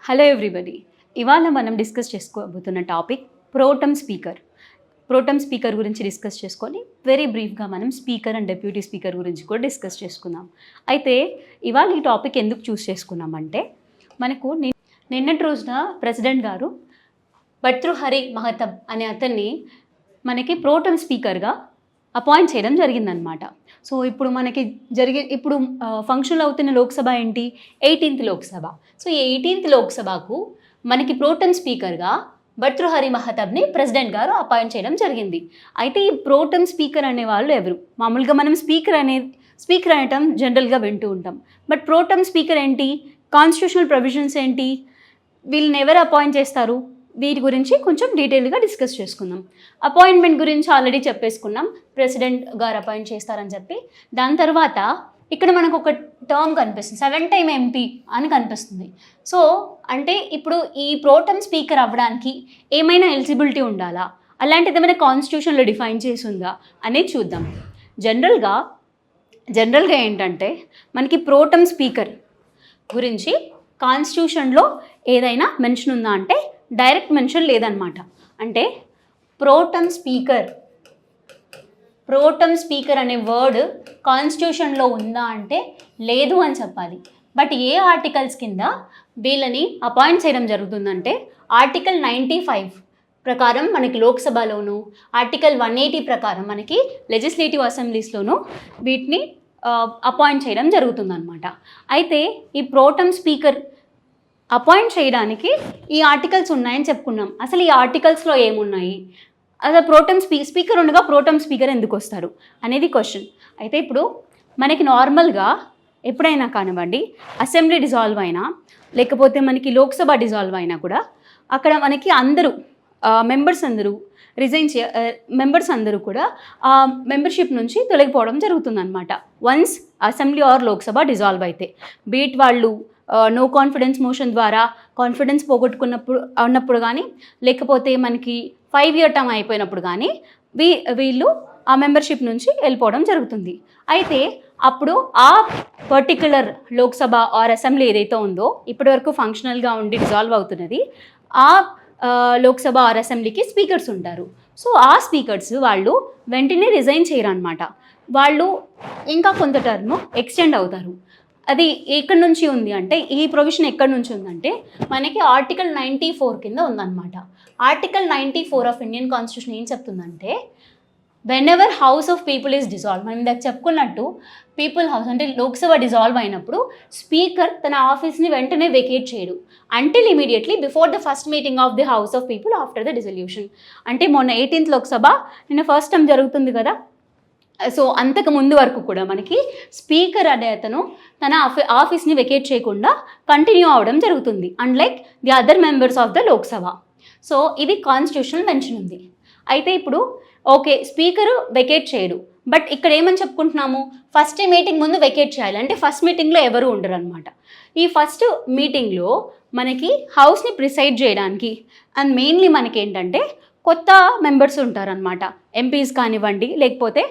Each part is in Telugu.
Hello everybody. ఇవాళ మనం డిస్కస్ చేసుకోబోతున్న topic protem speaker. Protem speaker గురించి డిస్కస్ చేసుకొని వెరీ బ్రీఫ్గా మనం స్పీకర్ అండ్ డెప్యూటీ స్పీకర్ గురించి కూడా డిస్కస్ చేసుకుందాం. అయితే ఇవాళ ఈ టాపిక్ ఎందుకు చూస్ చేసుకున్నామంటే మనకు నిన్నటి రోజున ప్రెసిడెంట్ గారు భర్తృహరి మహతాబ్ అనే అతన్ని మనకి ప్రోటమ్ స్పీకర్గా అపాయింట్ చేయడం జరిగిందనమాట. సో ఇప్పుడు మనకి ఇప్పుడు ఫంక్షన్లో అవుతున్న లోక్సభ ఏంటి? 18th లోక్సభ. సో ఈ 18th లోక్సభకు మనకి ప్రోటమ్ స్పీకర్గా భర్తృహరి మహతాబ్ని ప్రెసిడెంట్ గారు అపాయింట్ చేయడం జరిగింది. అయితే ఈ ప్రోటమ్ స్పీకర్ అనే వాళ్ళు ఎవరు? మామూలుగా మనం స్పీకర్ అనటం జనరల్గా వింటూ ఉంటాం. బట్ ప్రోటమ్ స్పీకర్ ఏంటి? కాన్స్టిట్యూషనల్ ప్రొవిజన్స్ ఏంటి? వీళ్ళని ఎవరు అపాయింట్ చేస్తారు? వీటి గురించి కొంచెం డీటెయిల్గా డిస్కస్ చేసుకుందాం. అపాయింట్మెంట్ గురించి ఆల్రెడీ చెప్పేసుకున్నాం, ప్రెసిడెంట్ గారు అపాయింట్ చేస్తారని చెప్పి. దాని తర్వాత ఇక్కడ మనకు ఒక టర్మ్ కనిపిస్తుంది, 7 time MP అని కనిపిస్తుంది. సో అంటే ఇప్పుడు ఈ ప్రోటమ్ స్పీకర్ అవ్వడానికి ఏమైనా ఎలిజిబిలిటీ ఉండాలా, అలాంటిది ఏమైనా కాన్స్టిట్యూషన్లో డిఫైన్ చేసి ఉందా అనేది చూద్దాం. జనరల్గా ఏంటంటే మనకి ప్రోటమ్ స్పీకర్ గురించి కాన్స్టిట్యూషన్లో ఏదైనా మెన్షన్ ఉందా అంటే డైరెక్ట్ మెన్షన్ లేదనమాట. అంటే ప్రోటమ్ స్పీకర్ అనే వర్డ్ కాన్స్టిట్యూషన్లో ఉందా అంటే లేదు అని చెప్పాలి. బట్ ఏ ఆర్టికల్స్ కింద వీళ్ళని అపాయింట్ చేయడం జరుగుతుందంటే ఆర్టికల్ 95 ప్రకారం మనకి లోక్సభలోను, ఆర్టికల్ 180 ప్రకారం మనకి లెజిస్లేటివ్ అసెంబ్లీస్లోనూ వీటిని అపాయింట్ చేయడం జరుగుతుందన్నమాట. అయితే ఈ ప్రోటమ్ స్పీకర్ అపాయింట్ చేయడానికి ఈ ఆర్టికల్స్ ఉన్నాయని చెప్పుకున్నాం. అసలు ఈ ఆర్టికల్స్లో ఏమున్నాయి? అసలు స్పీకర్ ఉండగా ప్రోటమ్ స్పీకర్ ఎందుకు వస్తారు అనేది క్వశ్చన్. అయితే ఇప్పుడు మనకి నార్మల్గా ఎప్పుడైనా కానివ్వండి, అసెంబ్లీ డిజాల్వ్ అయినా లేకపోతే మనకి లోక్సభ డిజాల్వ్ అయినా కూడా అక్కడ మనకి మెంబర్స్ అందరూ కూడా ఆ మెంబర్షిప్ నుంచి తొలగిపోవడం జరుగుతుందన్నమాట. Once assembly or Lok Sabha dissolve అయితే, బీట్ వాళ్ళు నో కాన్ఫిడెన్స్ మోషన్ ద్వారా కాన్ఫిడెన్స్ పోగొట్టుకున్నప్పుడు కానీ, లేకపోతే మనకి 5-year టర్మ్ అయిపోయినప్పుడు కానీ వీళ్ళు ఆ మెంబర్షిప్ నుంచి వెళ్ళిపోవడం జరుగుతుంది. అయితే అప్పుడు ఆ పర్టిక్యులర్ లోక్సభ ఆర్ అసెంబ్లీ ఏదైతే ఉందో ఇప్పటివరకు ఫంక్షనల్గా ఉండి డిజాల్వ్ అవుతున్నది, ఆ లోక్సభ ఆర్ అసెంబ్లీకి స్పీకర్స్ ఉంటారు. సో ఆ స్పీకర్స్ వాళ్ళు వెంటనే రిజైన్ చేయరు అనమాట. వాళ్ళు ఇంకా కొంత టర్మ్ ఎక్స్టెండ్ అవుతారు. అది ఎక్కడి నుంచి ఉంది అంటే, ఈ ప్రొవిజన్ ఎక్కడి నుంచి ఉందంటే మనకి ఆర్టికల్ 94 కింద ఉందన్నమాట. ఆర్టికల్ 94 ఆఫ్ ఇండియన్ కాన్స్టిట్యూషన్ ఏం చెప్తుందంటే, when ever house of people is dissolve, మనం ఇందాక చెప్పుకున్నట్టు పీపుల్ హౌస్ అంటే లోక్సభ డిజాల్వ్ అయినప్పుడు స్పీకర్ తన ఆఫీస్ని వెంటనే వెకేట్ చేయడు until immediately before the first meeting of the house of people after the dissolution. అంటే మొన్న 18th లోక్సభ నిన్న ఫస్ట్ టైం జరుగుతుంది కదా. సో అంతకు ముందు వరకు కూడా మనకి స్పీకర్ అనే అతను తన ఆఫీస్ని వెకేట్ చేయకుండా కంటిన్యూ అవడం జరుగుతుంది, unlike the other members of the Lok Sabha. So ఇది కాన్స్టిట్యూషనల్ మెన్షన్ ఉంది. అయితే ఇప్పుడు ఓకే, స్పీకరు వెకేట్ చేయడు, బట్ ఇక్కడ ఏమని చెప్పుకుంటున్నాము, ఫస్ట్ మీటింగ్ ముందు వెకేట్ చేయాలి. అంటే ఫస్ట్ మీటింగ్లో ఎవరు ఉండరు అనమాట. ఈ ఫస్ట్ మీటింగ్లో మనకి హౌస్ని ప్రిసైడ్ చేయడానికి అండ్ మెయిన్లీ మనకి ఏంటంటే కొత్త మెంబర్స్ ఉంటారనమాట. ఎంపీస్ కానివ్వండి, లేకపోతే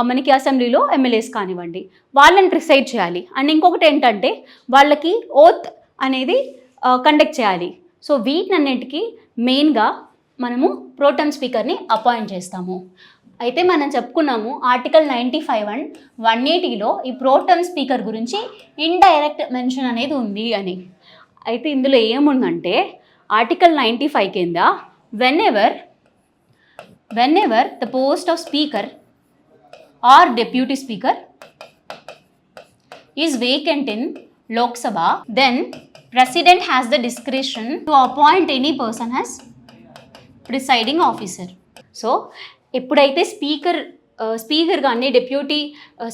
మనకి అసెంబ్లీలో ఎమ్మెల్యేస్ కానివ్వండి, వాళ్ళని ప్రిసైడ్ చేయాలి. అండ్ ఇంకొకటి ఏంటంటే వాళ్ళకి ఓత్ అనేది కండక్ట్ చేయాలి. సో వీటన్నిటికీ మెయిన్గా మనము ప్రోటమ్ స్పీకర్ని అపాయింట్ చేస్తాము. అయితే మనం చెప్పుకున్నాము ఆర్టికల్ 95 అండ్ 180లో ఈ ప్రోటమ్ స్పీకర్ గురించి ఇండైరెక్ట్ మెన్షన్ అనేది ఉంది అని. అయితే ఇందులో ఏముందంటే ఆర్టికల్ 95 కింద whenever the post of speaker or deputy speaker is vacant in Lok Sabha, then president has the discretion to appoint any person as presiding officer. So ఎప్పుడైతే స్పీకర్ కానీ డెప్యూటీ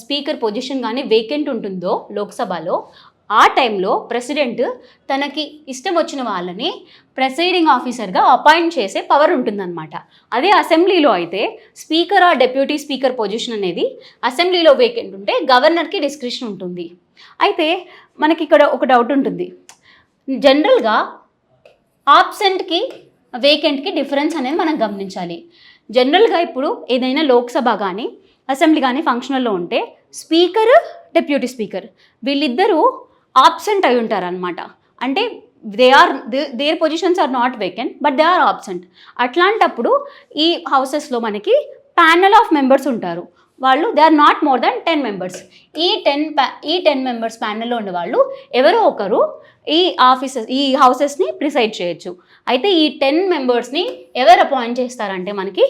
స్పీకర్ పొజిషన్ కానీ వేకెంట్ ఉంటుందో లోక్సభలో, ఆ టైంలో ప్రెసిడెంట్ తనకి ఇష్టం వచ్చిన వాళ్ళని ప్రెసైడింగ్ ఆఫీసర్గా అపాయింట్ చేసే పవర్ ఉంటుందన్నమాట. అదే అసెంబ్లీలో అయితే స్పీకర్ ఆ డెప్యూటీ స్పీకర్ పొజిషన్ అనేది అసెంబ్లీలో వేకెంట్ ఉంటే గవర్నర్కి డిస్క్రిప్షన్ ఉంటుంది. అయితే మనకి ఇక్కడ ఒక డౌట్ ఉంటుంది, జనరల్గా ఆబ్సెంట్కి వేకెంట్కి డిఫరెన్స్ అనేది మనం గమనించాలి. జనరల్గా ఇప్పుడు ఏదైనా లోక్సభ కానీ అసెంబ్లీ కానీ ఫంక్షనల్లో ఉంటే స్పీకర్ డెప్యూటీ స్పీకర్ వీళ్ళిద్దరూ ఆబ్సెంట్ అయి ఉంటారనమాట. అంటే their positions are not vacant but they are absent. అట్లాంటప్పుడు ఈ హౌసెస్లో మనకి ప్యానల్ ఆఫ్ మెంబర్స్ ఉంటారు. వాళ్ళు they are not more than 10 members. ఈ 10 మెంబర్స్ ప్యానెల్లో ఉన్న వాళ్ళు ఎవరో ఒకరు ఈ హౌసెస్ని ప్రిసైడ్ చేయొచ్చు. అయితే ఈ 10 మెంబర్స్ని ఎవరు అపాయింట్ చేస్తారంటే మనకి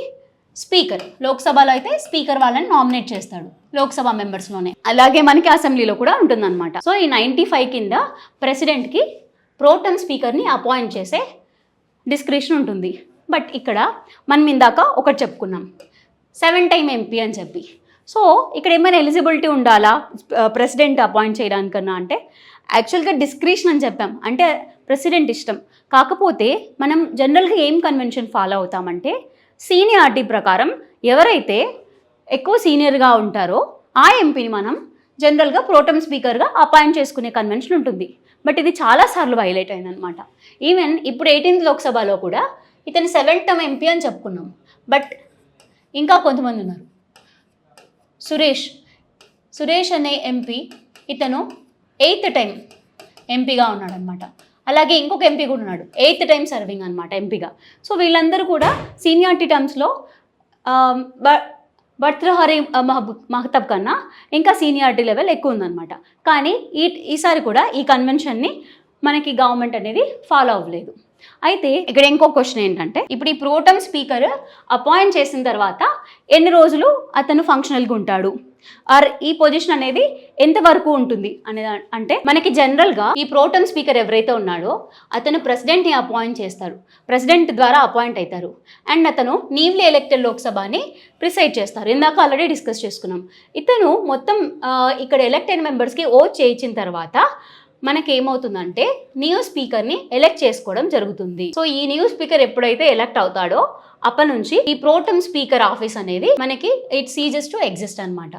స్పీకర్. లోక్సభలో అయితే స్పీకర్ వాళ్ళని నామినేట్ చేస్తాడు లోక్సభ మెంబర్స్లోనే. అలాగే మనకి అసెంబ్లీలో కూడా ఉంటుందన్నమాట. సో ఈ 95 కింద ప్రెసిడెంట్కి ప్రోటెం స్పీకర్ని అపాయింట్ చేసే డిస్క్రిప్షన్ ఉంటుంది. బట్ ఇక్కడ మనం ఇందాక ఒకటి చెప్పుకున్నాం 7 టైమ్ ఎంపీ అని చెప్పి. సో ఇక్కడ ఏమైనా ఎలిజిబిలిటీ ఉండాలా ప్రెసిడెంట్ అపాయింట్ చేయడానికన్నా అంటే యాక్చువల్గా డిస్క్రిప్షన్ అని చెప్పాం, అంటే ప్రెసిడెంట్ ఇష్టం. కాకపోతే మనం జనరల్గా ఏం కన్వెన్షన్ ఫాలో అవుతామంటే సీనియారిటీ ప్రకారం ఎవరైతే ఎక్కువ సీనియర్గా ఉంటారో ఆ ఎంపీని మనం జనరల్గా ప్రోటెం స్పీకర్గా అపాయింట్ చేసుకునే కన్వెన్షన్ ఉంటుంది. బట్ ఇది చాలాసార్లు వైలేట్ అయిందనమాట. ఈవెన్ ఇప్పుడు 18th లోక్సభలో కూడా ఇతను 7th టర్మ్ ఎంపీ అని చెప్పుకున్నాం. బట్ ఇంకా కొంతమంది ఉన్నారు. సురేష్ అనే ఎంపీ, ఇతను 8th టైం ఎంపీగా ఉన్నాడనమాట. అలాగే ఇంకొక ఎంపీ కూడా ఉన్నాడు 8th టైం సర్వింగ్ అనమాట ఎంపీగా. సో వీళ్ళందరూ కూడా సీనియారిటీ టర్మ్స్లో భర్తృహరి మహతాబ్ కన్నా ఇంకా సీనియారిటీ లెవెల్ ఎక్కువ ఉందన్నమాట. కానీ ఈసారి కూడా ఈ కన్వెన్షన్ని మనకి గవర్నమెంట్ అనేది ఫాలో అవ్వలేదు. అయితే ఇక్కడ ఇంకో క్వశ్చన్ ఏంటంటే ఇప్పుడు ఈ ప్రోటెం స్పీకర్ అపాయింట్ చేసిన తర్వాత ఎన్ని రోజులు అతను ఫంక్షనల్గా ఉంటాడు, ఆర్ ఈ పొజిషన్ అనేది ఎంతవరకు ఉంటుంది అనేది. అంటే మనకి జనరల్గా ఈ ప్రోటెం స్పీకర్ ఎవరైతే ఉన్నాడో అతను ప్రెసిడెంట్ని అపాయింట్ చేస్తారు, ప్రెసిడెంట్ ద్వారా అపాయింట్ అవుతారు. అండ్ అతను న్యూలీ ఎలక్టెడ్ లోక్సభని ప్రిసైడ్ చేస్తారు. ఇందాక ఆల్రెడీ డిస్కస్ చేసుకున్నాం. ఇతను మొత్తం ఇక్కడ ఎలక్టెడ్ మెంబర్స్కి ఓట్ చేయించిన తర్వాత మనకి ఏమవుతుందంటే న్యూ స్పీకర్ని ఎలెక్ట్ చేసుకోవడం జరుగుతుంది. సో ఈ న్యూ స్పీకర్ ఎప్పుడైతే ఎలెక్ట్ అవుతాడో అప్పటి నుంచి ఈ ప్రోటెం స్పీకర్ ఆఫీస్ అనేది మనకి ఇట్ సీజెస్ టు ఎగ్జిస్ట్ అనమాట.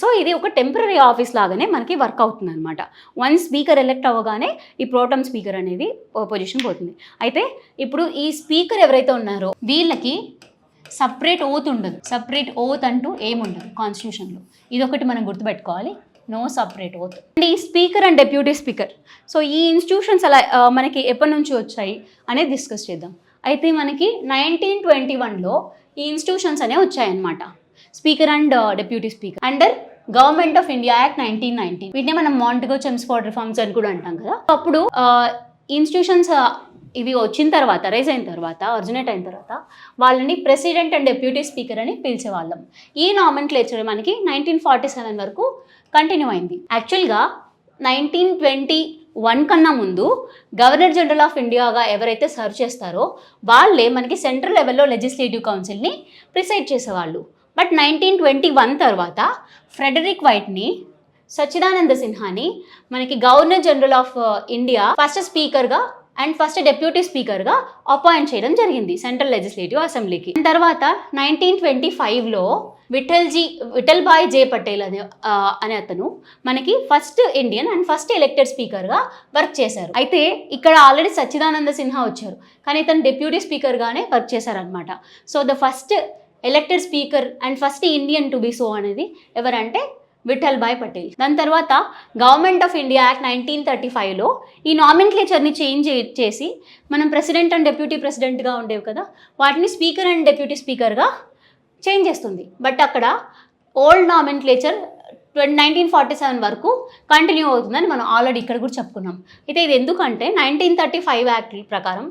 సో ఇది ఒక టెంపరీ ఆఫీస్ లాగానే మనకి వర్క్ అవుతుంది అనమాట. వన్స్ స్పీకర్ ఎలెక్ట్ అవ్వగానే ఈ ప్రోటెం స్పీకర్ అనేది పొజిషన్ పోతుంది. అయితే ఇప్పుడు ఈ స్పీకర్ ఎవరైతే ఉన్నారో వీళ్ళకి సపరేట్ ఓత్ ఉండదు. సపరేట్ ఓత్ అంటూ ఏముండదు కాన్స్టిట్యూషన్లో. ఇది ఒకటి మనం గుర్తుపెట్టుకోవాలి, నో సపరేట్ ఓత్. అండ్ ఈ speaker and deputy speaker, so ఈ ఇన్స్టిట్యూషన్స్ అలా మనకి ఎప్పటి నుంచి వచ్చాయి అనేది డిస్కస్ చేద్దాం. అయితే మనకి 1921లో ఈ ఇన్స్టిట్యూషన్స్ అనేవి వచ్చాయన్నమాట. Speaker and deputy speaker under government of India act 1990. వీటిని మనం మాంటెగో చెమ్స్ఫోర్డ్ రిఫార్మ్స్ అని కూడా అంటాం కదా. అప్పుడు ఇన్స్టిట్యూషన్స్ ఇవి వచ్చిన తర్వాత, రైజ్ అయిన తర్వాత, ఒరిజినేట్ అయిన తర్వాత వాళ్ళని ప్రెసిడెంట్ అండ్ డెప్యూటీ స్పీకర్ అని పిలిచేవాళ్ళం. ఈ నామెన్క్లేచర్ మనకి 1947 వరకు కంటిన్యూ అయింది. యాక్చువల్గా 1921 కన్నా ముందు గవర్నర్ జనరల్ ఆఫ్ ఇండియాగా ఎవరైతే సర్వ్ చేస్తారో వాళ్ళే మనకి సెంట్రల్ లెవెల్లో లెజిస్లేటివ్ కౌన్సిల్ని ప్రిసైడ్ చేసేవాళ్ళు. బట్ 1921 తర్వాత ఫ్రెడరిక్ వైట్ని, సచ్చిదానంద సిన్హాని మనకి governor general of India first స్పీకర్గా అండ్ ఫస్ట్ డెప్యూటీ స్పీకర్గా అపాయింట్ చేయడం జరిగింది సెంట్రల్ లెజిస్లేటివ్ అసెంబ్లీకి. తర్వాత 1925లో విఠల్ భాయ్ జే పటేల్ అనే అతను మనకి first Indian and first elected స్పీకర్గా వర్క్ చేశారు. అయితే ఇక్కడ ఆల్రెడీ సచ్చిదానంద సిన్హా వచ్చారు, కానీ ఇతను డెప్యూటీ స్పీకర్గానే వర్క్ చేశారనమాట. So the first elected speaker and first Indian to be so అనేది ఎవరంటే విఠల్ భాయ్ పటేల్. దాని తర్వాత గవర్నమెంట్ ఆఫ్ ఇండియా యాక్ట్ 1935లో ఈ నామెన్క్లేచర్ని చేంజ్ చేసి మనం ప్రెసిడెంట్ అండ్ డెప్యూటీ ప్రెసిడెంట్గా ఉండేవి కదా, వాటిని స్పీకర్ అండ్ డెప్యూటీ స్పీకర్గా చేంజ్ చేస్తుంది. బట్ అక్కడ ఓల్డ్ నామెన్క్లేచర్ 1947 వరకు కంటిన్యూ అవుతుందని మనం ఆల్రెడీ ఇక్కడ కూడా చెప్పుకున్నాం. అయితే ఇది ఎందుకంటే 1935 యాక్ట్ ప్రకారం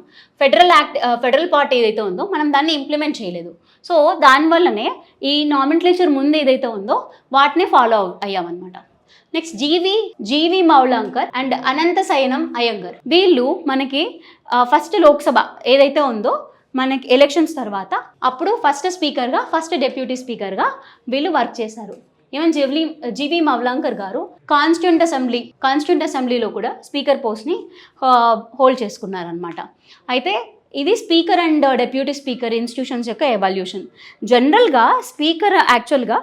ఫెడరల్ పార్టీ ఏదైతే ఉందో మనం దాన్ని ఇంప్లిమెంట్ చేయలేదు. సో దానివల్లనే ఈ నామెన్క్లేచర్ ముందు ఏదైతే ఉందో వాటిని ఫాలో అయ్యామన్నమాట. Next G V Mavalankar and Ananta Sayanam Ayyangar, వీళ్ళు మనకి ఫస్ట్ లోక్సభ ఏదైతే ఉందో మనకి ఎలక్షన్స్ తర్వాత అప్పుడు ఫస్ట్ స్పీకర్గా ఫస్ట్ డెప్యూటీ స్పీకర్గా వీళ్ళు వర్క్ చేశారు. ఈవెన్ జీవి మౌలాంకర్ గారు కాన్స్టిట్యూంట్ అసెంబ్లీలో కూడా స్పీకర్ పోస్ట్ని హోల్డ్ చేసుకున్నారనమాట. అయితే ఇది speaker and deputy speaker institutions యొక్క ఎవాల్యూషన్. జనరల్గా స్పీకర్ యాక్చువల్గా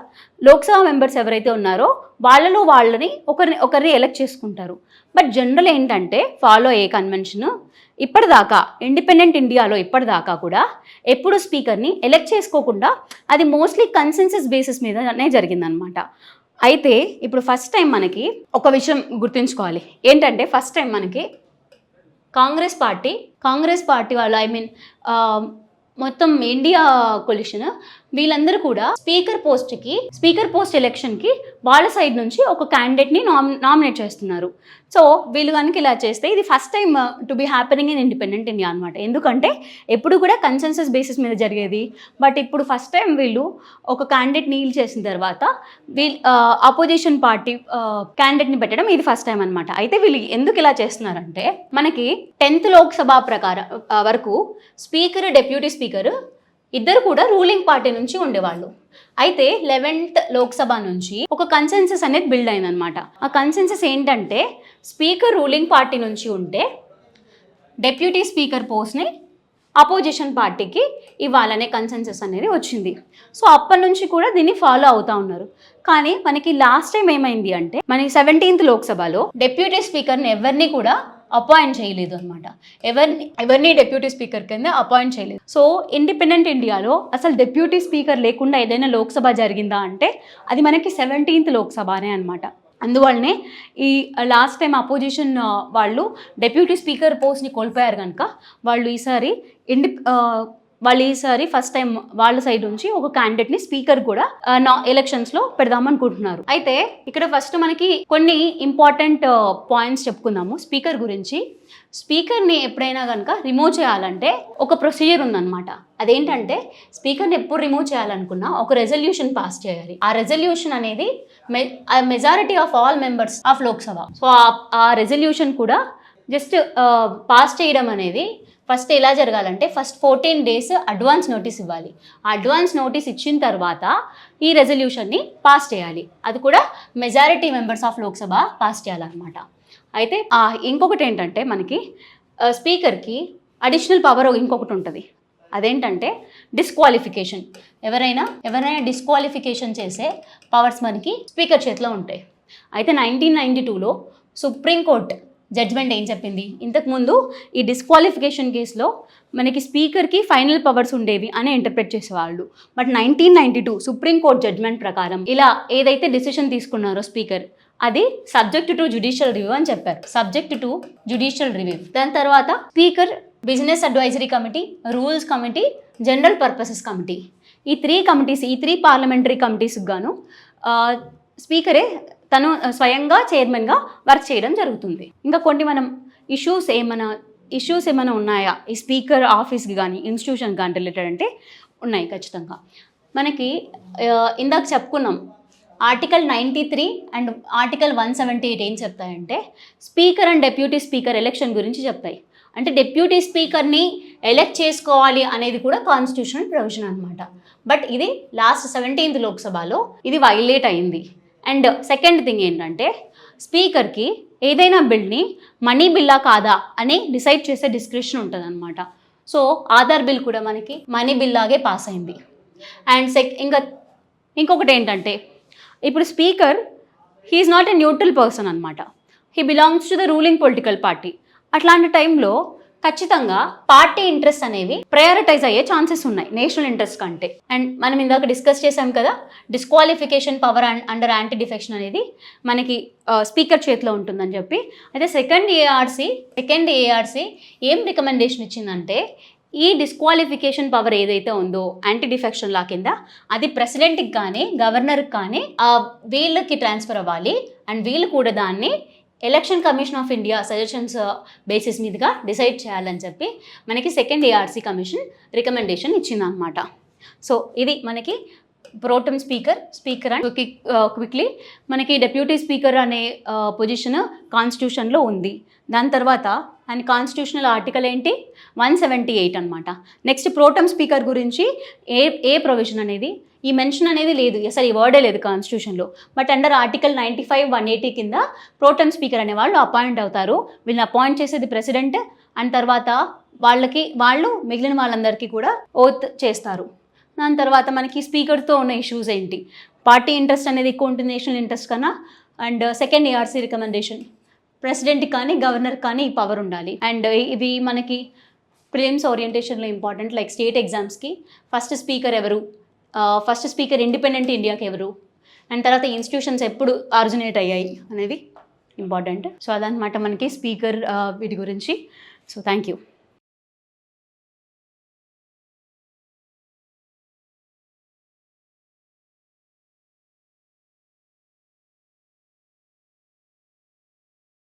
లోక్సభ మెంబర్స్ ఎవరైతే ఉన్నారో వాళ్ళలో వాళ్ళని ఒకరిని ఎలక్ట్ చేసుకుంటారు. బట్ జనరల్ ఏంటంటే ఫాలో అయ్యే కన్వెన్షన్ ఇప్పటిదాకా ఇండిపెండెంట్ ఇండియాలో ఇప్పటిదాకా కూడా ఎప్పుడు స్పీకర్ని ఎలక్ట్ చేసుకోకుండా అది మోస్ట్లీ కన్సెన్సస్ బేసిస్ మీదనే జరిగిందనమాట. అయితే ఇప్పుడు ఫస్ట్ టైం మనకి ఒక విషయం గుర్తుంచుకోవాలి ఏంటంటే ఫస్ట్ టైం మనకి కాంగ్రెస్ పార్టీ వాళ్ళు మొత్తం ఇండియా కొలిషన్ వీళ్ళందరూ కూడా స్పీకర్ పోస్ట్ ఎలక్షన్కి వాళ్ళ సైడ్ నుంచి ఒక క్యాండిడేట్ని నామినేట్ చేస్తున్నారు. సో వీళ్ళు కనుక ఇలా చేస్తే ఇది first time to be happening in independent India అనమాట. ఎందుకంటే ఎప్పుడు కూడా కన్సెన్సస్ బేసిస్ మీద జరిగేది, బట్ ఇప్పుడు ఫస్ట్ టైం వీళ్ళు ఒక క్యాండిడేట్ నీల్ చేసిన తర్వాత వీళ్ళు అపోజిషన్ పార్టీ క్యాండిడేట్ని పెట్టడం ఇది ఫస్ట్ టైం అనమాట. అయితే వీళ్ళు ఎందుకు ఇలా చేస్తున్నారంటే మనకి 10th లోక్సభ ప్రకారం వరకు స్పీకర్, డెప్యూటీ స్పీకర్ ఇద్దరు కూడా రూలింగ్ పార్టీ నుంచి ఉండేవాళ్ళు. అయితే 11th లోక్సభ నుంచి ఒక కన్సెన్సస్ అనేది బిల్డ్ అయిందనమాట. ఆ కన్సెన్సస్ ఏంటంటే స్పీకర్ రూలింగ్ పార్టీ నుంచి ఉంటే డెప్యూటీ స్పీకర్ పోస్ట్ని అపోజిషన్ పార్టీకి ఇవ్వాలనే కన్సెన్సస్ అనేది వచ్చింది. సో అప్పటి నుంచి కూడా దీన్ని ఫాలో అవుతూ ఉన్నారు. కానీ మనకి లాస్ట్ టైం ఏమైంది అంటే మనకి 17th లోక్సభలో డెప్యూటీ స్పీకర్ని ఎవరిని కూడా అపాయింట్ చేయలేదు అనమాట. ఎవరిని డెప్యూటీ స్పీకర్ కింద అపాయింట్ చేయలేదు. సో ఇండిపెండెంట్ ఇండియాలో అసలు డెప్యూటీ స్పీకర్ లేకుండా ఏదైనా లోక్సభ జరిగిందా అంటే అది మనకి 17th లోక్సభనే అనమాట. అందువల్లనే ఈ లాస్ట్ టైం అపోజిషన్ వాళ్ళు డెప్యూటీ స్పీకర్ పోస్ట్ని కోల్పోయారు కనుక వాళ్ళు ఈసారి ఫస్ట్ టైం వాళ్ళ సైడ్ నుంచి ఒక క్యాండిడేట్ని స్పీకర్ కూడా ఎలక్షన్స్లో పెడదామనుకుంటున్నారు. అయితే ఇక్కడ ఫస్ట్ మనకి కొన్ని ఇంపార్టెంట్ పాయింట్స్ చెప్పుకుందాము స్పీకర్ గురించి. స్పీకర్ని ఎప్పుడైనా కనుక రిమూవ్ చేయాలంటే ఒక ప్రొసీజర్ ఉందన్నమాట. అదేంటంటే స్పీకర్ని ఎప్పుడు రిమూవ్ చేయాలనుకున్నా ఒక రెజల్యూషన్ పాస్ చేయాలి. ఆ రెజల్యూషన్ అనేది majority of all members of Lok Sabha. So ఆ రెజల్యూషన్ కూడా జస్ట్ పాస్ చేయడం అనేది ఫస్ట్ ఎలా జరగాలంటే ఫస్ట్ 14 days అడ్వాన్స్ నోటీస్ ఇవ్వాలి. ఆ అడ్వాన్స్ నోటీస్ ఇచ్చిన తర్వాత ఈ రెజల్యూషన్ని పాస్ చేయాలి. అది కూడా majority members of Lok Sabha pass చేయాలన్నమాట. అయితే ఇంకొకటి ఏంటంటే మనకి స్పీకర్కి అడిషనల్ పవర్ ఇంకొకటి ఉంటుంది. అదేంటంటే డిస్క్వాలిఫికేషన్. ఎవరైనా డిస్క్వాలిఫికేషన్ చేసే పవర్స్ మనకి స్పీకర్ చేతిలో ఉంటాయి. అయితే 1992లో సుప్రీంకోర్టు జడ్జ్మెంట్ ఏం చెప్పింది, ఇంతకుముందు ఈ డిస్క్వాలిఫికేషన్ కేసులో మనకి స్పీకర్కి ఫైనల్ పవర్స్ ఉండేవి అని ఇంటర్ప్రెట్ చేసేవాళ్ళు. బట్ 1992 సుప్రీంకోర్టు జడ్జ్మెంట్ ప్రకారం ఇలా ఏదైతే డిసిషన్ తీసుకున్నారో స్పీకర్ అది సబ్జెక్ట్ టు జ్యుడిషియల్ రివ్యూ అని చెప్పారు. Subject to judicial review. దాని తర్వాత speaker, business advisory committee, rules committee, general purposes committee, ఈ 3 పార్లమెంటరీ కమిటీస్కి గాను స్పీకరే తను స్వయంగా చైర్మన్గా వర్క్ చేయడం జరుగుతుంది. ఇంకా కొన్ని మనం ఇష్యూస్ ఏమైనా ఉన్నాయా ఈ స్పీకర్ ఆఫీస్కి కానీ ఇన్స్టిట్యూషన్కి కానీ రిలేటెడ్ అంటే ఉన్నాయి ఖచ్చితంగా. మనకి ఇందాక చెప్పుకున్నాం ఆర్టికల్ 93 అండ్ ఆర్టికల్ 178 ఏం చెప్తాయంటే speaker and deputy speaker election గురించి చెప్తాయి. అంటే డెప్యూటీ స్పీకర్ని ఎలెక్ట్ చేసుకోవాలి అనేది కూడా కాన్స్టిట్యూషనల్ ప్రొవిజన్ అనమాట. బట్ ఇది లాస్ట్ 17th లోక్సభలో ఇది వైలేట్ అయింది. అండ్ సెకండ్ థింగ్ ఏంటంటే స్పీకర్కి ఏదైనా బిల్ని మనీ బిల్లా కాదా అని డిసైడ్ చేసే డిస్క్రిప్షన్ ఉంటుంది అనమాట. సో ఆధార్ బిల్ కూడా మనకి మనీ బిల్ లాగే పాస్ అయింది. అండ్ ఇంకొకటి ఏంటంటే ఇప్పుడు speaker he is not a neutral person అనమాట. He belongs to the ruling political party. అట్లాంటి టైంలో ఖచ్చితంగా పార్టీ ఇంట్రెస్ట్ అనేవి ప్రయారిటైజ్ అయ్యే ఛాన్సెస్ ఉన్నాయి నేషనల్ ఇంట్రెస్ట్ కంటే. అండ్ మనం ఇందాక డిస్కస్ చేసాం కదా disqualification power under anti defection అనేది మనకి స్పీకర్ చేతిలో ఉంటుందని చెప్పి. అయితే సెకండ్ ఏఆర్సీ ఏం రికమెండేషన్ ఇచ్చిందంటే ఈ డిస్క్వాలిఫికేషన్ పవర్ ఏదైతే ఉందో యాంటీ డిఫెక్షన్ లా కింద అది ప్రెసిడెంట్కి కానీ గవర్నర్కి కానీ వీళ్ళకి ట్రాన్స్ఫర్ అవ్వాలి. అండ్ వీళ్ళు కూడా దాన్ని election commission of India suggestions basis మీదుగా డిసైడ్ చేయాలని చెప్పి మనకి సెకండ్ ఏఆర్సీ కమిషన్ రికమెండేషన్ ఇచ్చిందనమాట. సో ఇది మనకి ప్రోటెమ్ స్పీకర్ అండ్ క్విక్లీ మనకి డెప్యూటీ స్పీకర్ అనే పొజిషన్ కాన్స్టిట్యూషన్లో ఉంది. దాని తర్వాత ఆయన కాన్స్టిట్యూషనల్ ఆర్టికల్ ఏంటి 178 అనమాట. నెక్స్ట్ ప్రోటెమ్ స్పీకర్ గురించి ఏ ప్రొవిజన్ అనేది ఈ మెన్షన్ అనేది లేదు, అసలు ఈ వర్డే లేదు కాన్స్టిట్యూషన్లో. బట్ అండర్ ఆర్టికల్ 95, 180 కింద ప్రోటెమ్ స్పీకర్ అనే వాళ్ళు అపాయింట్ అవుతారు. వీళ్ళని అపాయింట్ చేసేది ప్రెసిడెంట్. అండ్ తర్వాత వాళ్ళు మిగిలిన వాళ్ళందరికీ కూడా ఓత్ చేస్తారు. దాని తర్వాత మనకి స్పీకర్తో ఉన్న ఇష్యూస్ ఏంటి, పార్టీ ఇంట్రెస్ట్ అనేది ఎక్కువ ఉంటుంది నేషనల్ ఇంట్రెస్ట్ కన్నా. అండ్ సెకండ్ ఏఆర్సీ రికమెండేషన్ ప్రెసిడెంట్కి కానీ గవర్నర్కి కానీ ఈ పవర్ ఉండాలి. అండ్ ఇవి మనకి ప్రిలిమ్స్ ఓరియంటేషన్లో ఇంపార్టెంట్. లైక్ స్టేట్ ఎగ్జామ్స్కి ఫస్ట్ స్పీకర్ ఇండిపెండెంట్ ఇండియాకి ఎవరు, అండ్ తర్వాత ఇన్స్టిట్యూషన్స్ ఎప్పుడు ఆరిజినేట్ అయ్యాయి అనేది ఇంపార్టెంట్. సో అదనమాట మనకి స్పీకర్ వీటి గురించి. So thank you.